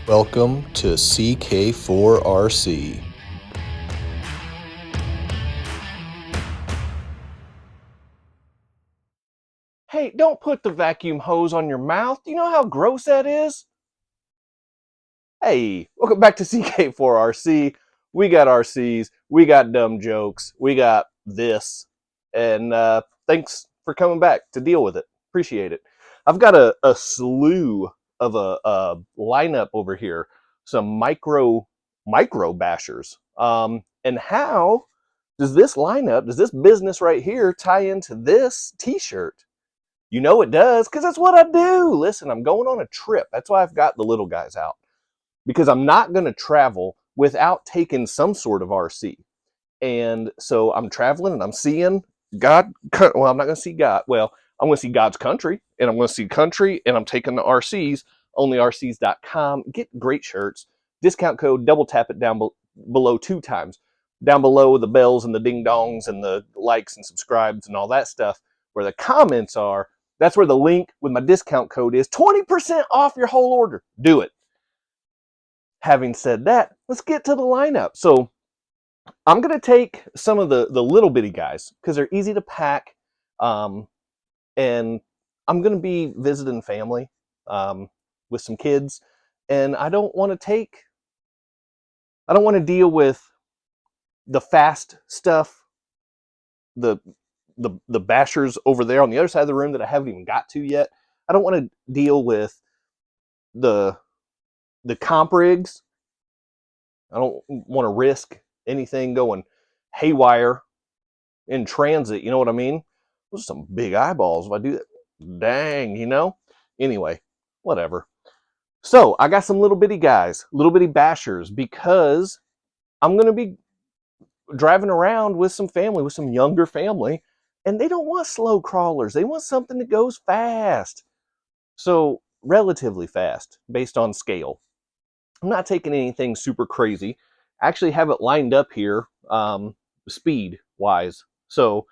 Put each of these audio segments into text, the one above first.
Welcome to CK4RC. Hey, don't put the vacuum hose on your mouth. Do you know how gross that is? Hey, welcome back to CK4RC. We got RCs, we got dumb jokes, we got this. And thanks for coming back to deal with it. Appreciate it. I've got a slew of a lineup over here, some micro bashers. And how does this business right here tie into this t-shirt? You know it does, because that's what I do. Listen, I'm going on a trip. That's why I've got the little guys out. Because I'm not going to travel without taking some sort of RC. And so I'm traveling and I'm seeing God. Well, I'm not going to see God. Well, I'm going to see God's country, and I'm going to see country, and I'm taking the RCs, onlyrcs.com. Get great shirts. Discount code, double tap it down below 2 times. Down below the bells and the ding dongs and the likes and subscribes and all that stuff, where the comments are, that's where the link with my discount code is. 20% off your whole order. Do it. Having said that, let's get to the lineup. So I'm going to take some of the little bitty guys because they're easy to pack. And I'm going to be visiting family with some kids. And I don't want to deal with the fast stuff, the bashers over there on the other side of the room that I haven't even got to yet. I don't want to deal with the comp rigs. I don't want to risk anything going haywire in transit. You know what I mean? Those are some big eyeballs if I do that. Dang, you know? Anyway, whatever. So I got some little bitty guys, little bitty bashers, because I'm going to be driving around with some family, with some younger family, and they don't want slow crawlers. They want something that goes fast. So relatively fast based on scale. I'm not taking anything super crazy. I actually have it lined up here, speed wise. So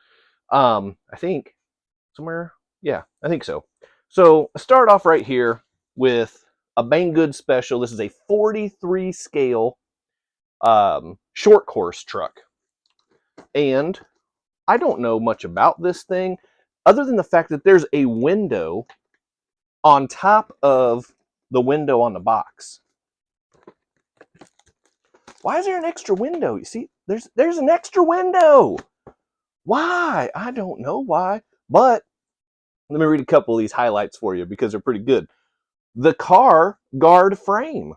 I think somewhere, yeah, I think so. So I start off right here with a Banggood Special. This is a 43 scale short course truck. And I don't know much about this thing other than the fact that there's a window on top of the window on the box. Why is there an extra window? You see, there's an extra window. Why? I don't know why. But let me read a couple of these highlights for you because they're pretty good. The car guard frame.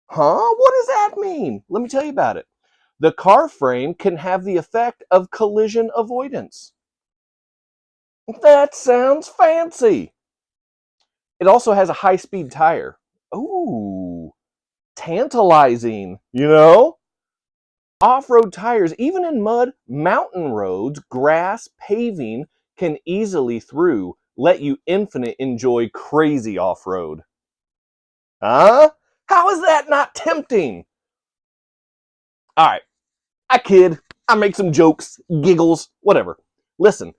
Huh? What does that mean? Let me tell you about it. The car frame can have the effect of collision avoidance. That sounds fancy. It also has a high-speed tire. Ooh, tantalizing, you know? Off-road tires, even in mud, mountain roads, grass, paving, can easily let you infinite enjoy crazy off-road. Huh? How is that not tempting? All right, I kid. I make some jokes, giggles, whatever. Listen,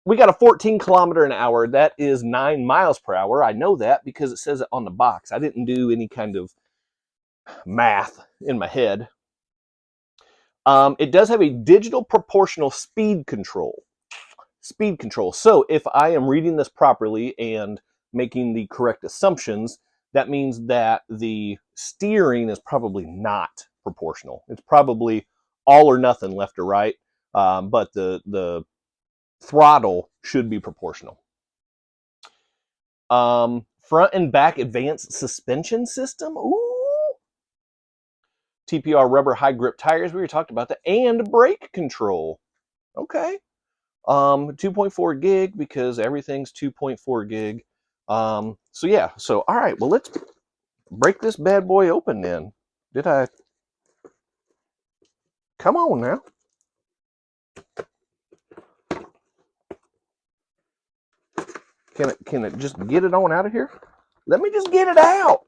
we got a 14 kilometer an hour. That is 9 miles per hour. I know that because it says it on the box. I didn't do any kind of math in my head. It does have a digital proportional speed control. So if I am reading this properly and making the correct assumptions, that means that the steering is probably not proportional. It's probably all or nothing, left or right, but the throttle should be proportional. Front and back advanced suspension system. Ooh. TPR rubber high grip tires. We already talked about that. And brake control. Okay. 2.4 gig because everything's 2.4 gig. So yeah. So all right. Well, let's break this bad boy open then. Did I? Come on now. Can it just get it on out of here? Let me just get it out.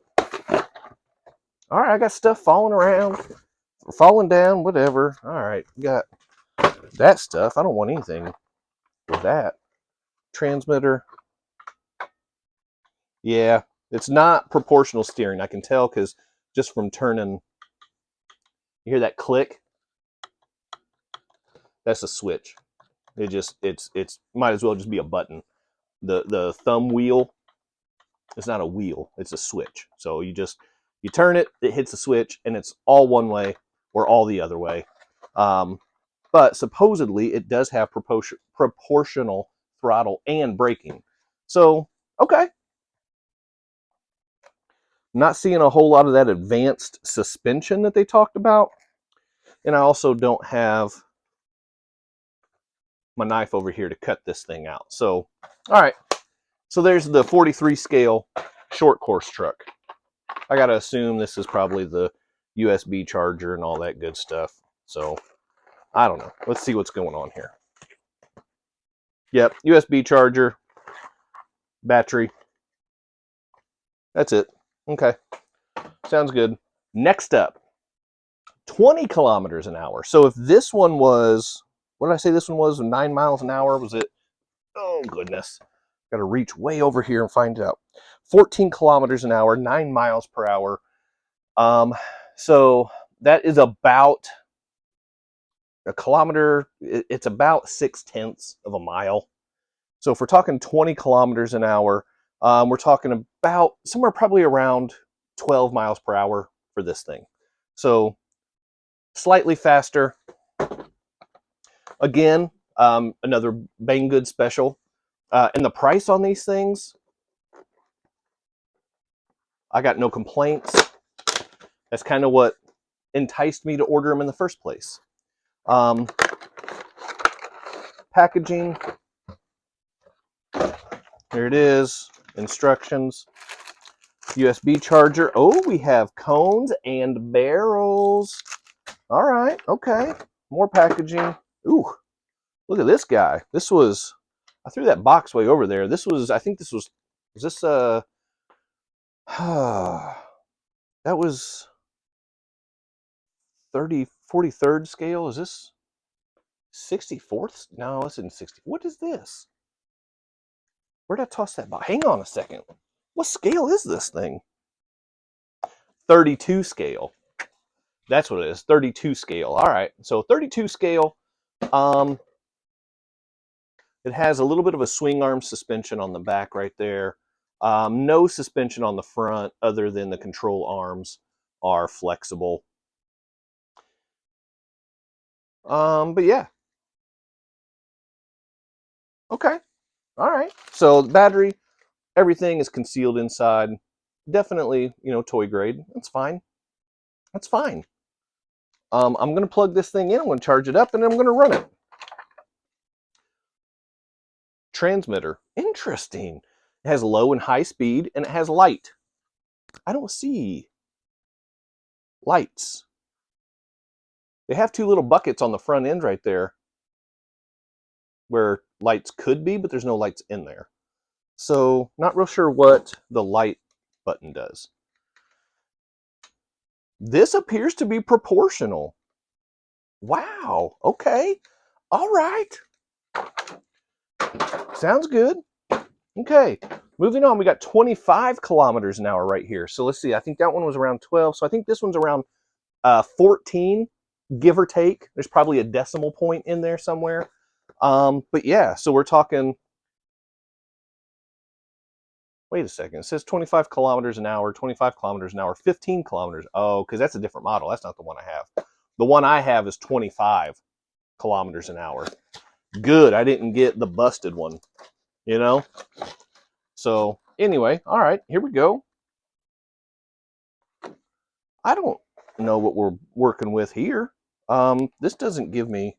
All right, I got stuff falling around, falling down, whatever. All right, got that stuff. I don't want anything with that. Transmitter. Yeah, It's not proportional steering. I can tell because just from turning, you hear that click? That's a switch. It's might as well just be a button. The thumb wheel, it's not a wheel, it's a switch. So you turn it, it hits a switch, and it's all one way or all the other way. But supposedly it does have proportional throttle and braking. So, okay. Not seeing a whole lot of that advanced suspension that they talked about. And I also don't have my knife over here to cut this thing out. So, all right. So there's the 43 scale short course truck. I got to assume this is probably the USB charger and all that good stuff. So, I don't know. Let's see what's going on here. Yep, USB charger, battery. That's it. Okay. Sounds good. Next up, 20 kilometers an hour. So if this one was, what did I say this one was? 9 miles an hour? Was it? Oh, goodness. Got to reach way over here and find out. 14 kilometers an hour, 9 miles per hour. So that is about a kilometer. It's about 6/10 of a mile. So if we're talking 20 kilometers an hour, we're talking about somewhere probably around 12 miles per hour for this thing. So slightly faster. Again, another Banggood special. And the price on these things, I got no complaints. That's kind of what enticed me to order them in the first place. Packaging. Here it is. Instructions. USB charger. Oh, we have cones and barrels. All right. Okay. More packaging. Ooh, look at this guy. This was, I threw that box way over there. This was, I think this was this, that was 43rd scale. Is this 64th? No, it's in 60. What is this? Where'd I toss that box? Hang on a second. What scale is this thing? 32 scale. That's what it is. 32 scale. All right. So 32 scale. It has a little bit of a swing arm suspension on the back right there. No suspension on the front other than the control arms are flexible. But yeah. Okay. All right. So the battery, everything is concealed inside. Definitely, toy grade. That's fine. That's fine. I'm going to plug this thing in. I'm going to charge it up, and then I'm going to run it. Transmitter. Interesting. It has low and high speed, and it has light. I don't see lights. They have two little buckets on the front end right there where lights could be, but there's no lights in there. So not real sure what the light button does. This appears to be proportional. Wow. Okay. All right. Sounds good. Okay. Moving on, we got 25 kilometers an hour right here. So let's see. I think that one was around 12. So I think this one's around 14, give or take. There's probably a decimal point in there somewhere. But yeah, so we're talking. Wait a second. It says 25 kilometers an hour, 25 kilometers an hour, 15 kilometers. Oh, because that's a different model. That's not the one I have. The one I have is 25 kilometers an hour. Good. I didn't get the busted one, So anyway, all right, here we go. I don't know what we're working with here. This doesn't give me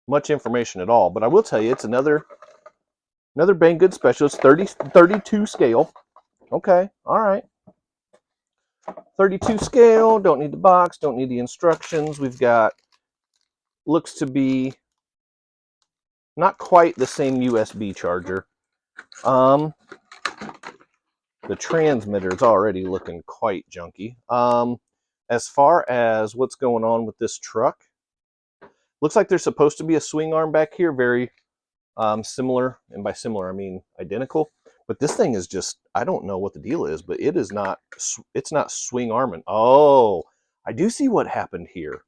much information at all, but I will tell you it's another Banggood special. It's 32 scale. Okay, all right. 32 scale, don't need the box, don't need the instructions. We've got, looks to be not quite the same USB charger. The transmitter is already looking quite junky. As far as what's going on with this truck, looks like there's supposed to be a swing arm back here, very similar, and by similar I mean identical. But this thing is just, I don't know what the deal is, but it is not, it's not swing arming. Oh, I do see what happened here.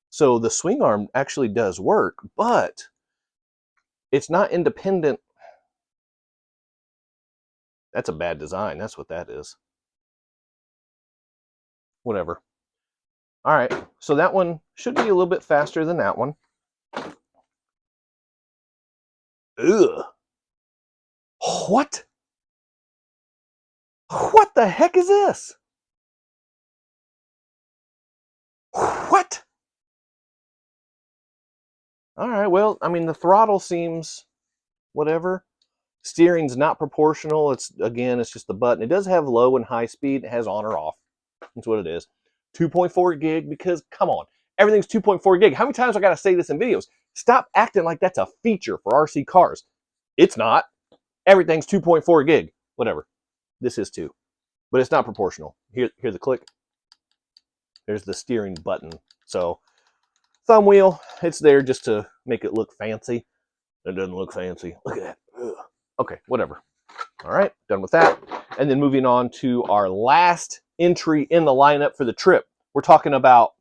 So the swing arm actually does work, but it's not independent. That's a bad design. That's what that is. Whatever. All right. So that one should be a little bit faster than that one. Ugh. What? What the heck is this? What? All right. Well, I mean, the throttle seems whatever. Steering's not proportional. It's, again, it's just the button. It does have low and high speed. It has on or off. That's what it is. 2.4 gig, because come on, everything's 2.4 gig. How many times I got to say this in videos? Stop acting like that's a feature for RC cars. It's not. Everything's 2.4 gig. Whatever. This is 2. But it's not proportional. Here's the click. There's the steering button. So, thumb wheel, it's there just to make it look fancy. It doesn't look fancy. Look at that. Ugh. Okay, whatever. All right, done with that. And then moving on to our last entry in the lineup for the trip. We're talking about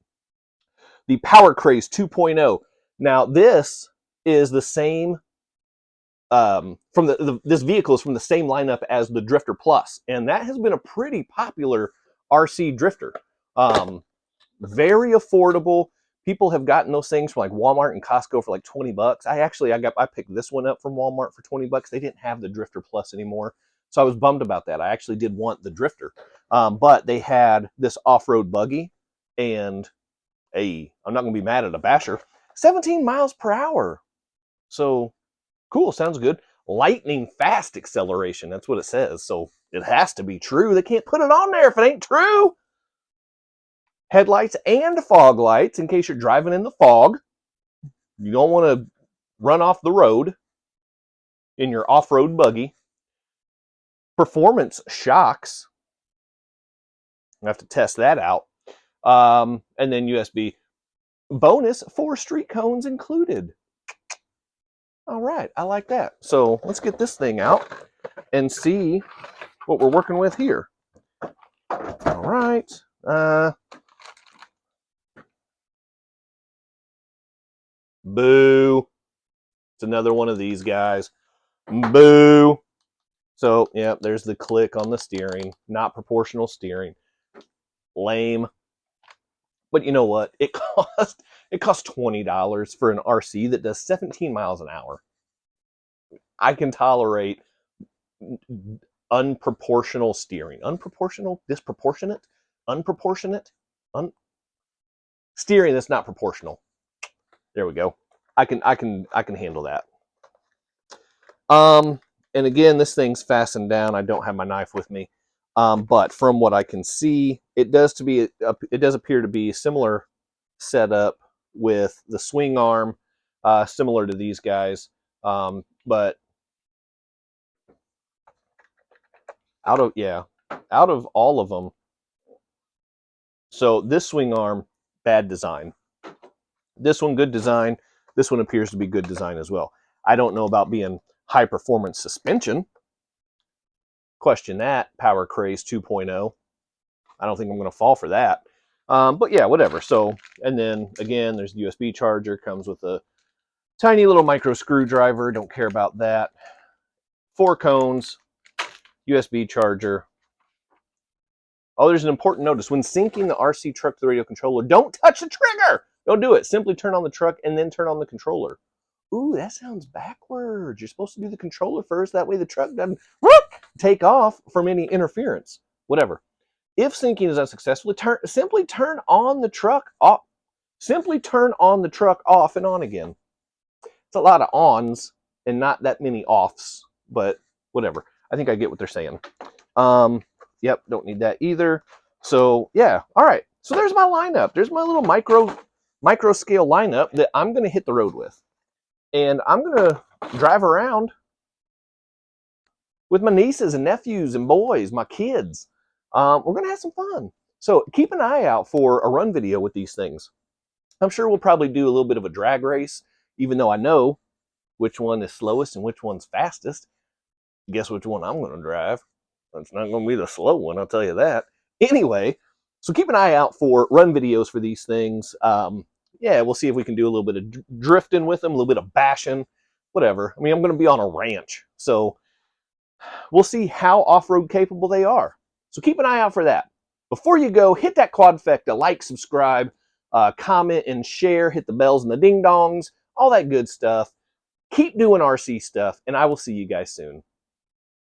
the Power Craze 2.0. Now, this is the same, this vehicle is from the same lineup as the Drifter Plus, and that has been a pretty popular RC drifter. Very affordable. People have gotten those things from like Walmart and Costco for like 20 bucks. I picked this one up from Walmart for 20 bucks. They didn't have the Drifter Plus anymore. So I was bummed about that. I actually did want the Drifter. But they had this off-road buggy, and I'm not going to be mad at a basher. 17 miles per hour. So cool, sounds good. Lightning fast acceleration. That's what it says. So it has to be true. They can't put it on there if it ain't true. Headlights and fog lights in case you're driving in the fog. You don't want to run off the road in your off-road buggy. Performance shocks. I have to test that out. And then USB. Bonus 4 street cones included. All right, I like that. So let's get this thing out and see what we're working with here. All right. Boo. It's another one of these guys. Boo. So, yeah, there's the click on the steering. Not proportional steering. Lame. But you know what? It cost $20 for an RC that does 17 miles an hour. I can tolerate unproportional steering. Unproportional? Disproportionate? Unproportionate? Steering that's not proportional. There we go. I can handle that. And again, this thing's fastened down. I don't have my knife with me. But from what I can see, it does appear to be a similar setup with the swing arm, similar to these guys. But out of all of them, so this swing arm, bad design. This one, good design. This one appears to be good design as well. I don't know about being high performance suspension. Question that. Power Craze 2.0. I don't think I'm going to fall for that. But yeah, whatever. So, and then again, there's the USB charger. Comes with a tiny little micro screwdriver. Don't care about that. 4 cones. USB charger. Oh, there's an important notice. When syncing the RC truck to the radio controller, don't touch the trigger. Don't do it. Simply turn on the truck and then turn on the controller. Ooh, that sounds backwards. You're supposed to do the controller first. That way the truck doesn't take off from any interference. Whatever. If syncing is unsuccessful, simply turn on the truck off. Simply turn on the truck off and on again. It's a lot of ons and not that many offs, but whatever. I think I get what they're saying. Yep, don't need that either. So yeah, all right. So there's my lineup. There's my little micro scale lineup that I'm going to hit the road with. And I'm going to drive around with my nieces and nephews and boys, my kids. We're going to have some fun. So keep an eye out for a run video with these things. I'm sure we'll probably do a little bit of a drag race, even though I know which one is slowest and which one's fastest. Guess which one I'm going to drive? It's not going to be the slow one, I'll tell you that. Anyway, so keep an eye out for run videos for these things. Yeah, we'll see if we can do a little bit of drifting with them, a little bit of bashing, whatever. I mean, I'm going to be on a ranch, so we'll see how off-road capable they are. So keep an eye out for that. Before you go, hit that quadfecta, like, subscribe, comment, and share. Hit the bells and the ding-dongs, all that good stuff. Keep doing RC stuff, and I will see you guys soon.